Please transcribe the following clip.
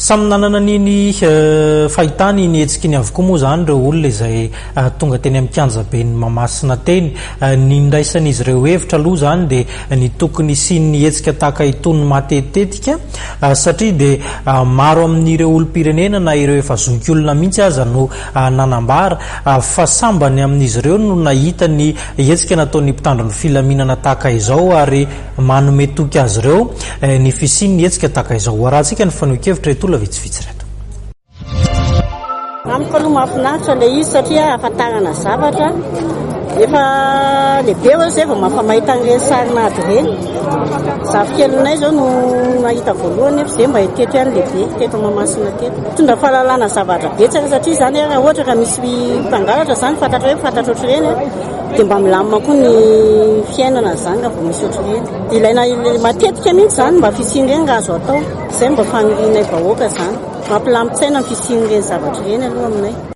samy nanana niny fahitany ny hetsikiny avokoa moa zany reo olona izay tonga teny amin'ny kianjabe ny Mahamasina teny ny ndraisan'izy ireo hevitra aloha zany dia ny tokony sy ny hetsika tahaka itony matetetika satria dia maro amin'ireo olom-pirenena na ireo efa zoky olona mihitsy aza no nanambara fa sambany amin'izy ireo no nahita ny hetsika nataon'ny mpitandro ny filaminana tahaka izao ary manome toky azy ireo ny fisiany hetsika tahaka izao arahantsika ny faneho-kevitra etola vitsivitsy reto. Amiko aloha mahafinaritra ilay izy satria ahafantarana zavatra efa lehibe hoe zay vao mahafamahita an'ireny sarinady ireny. Zavikelinay zao no nahita voalohany efa izay mba teto ihany lehibe teto Mahamasina teto. Tondra fahalalana zavatra betsaka satria zany raha ohatra ka misy mpangalatra zany fantatra hoe fantatra ohatr'ireny dia mba milamina koa ny fiainana zany raha vao misy ohatr'ireny. Dia ilaina matetika mihitsy zany mba fisian'ireny raha azo atao. Izay mba fanirianay vahoaka zany. Mampilamin-tsaina ny fisian'ireny zavatra ireny aloha aminay.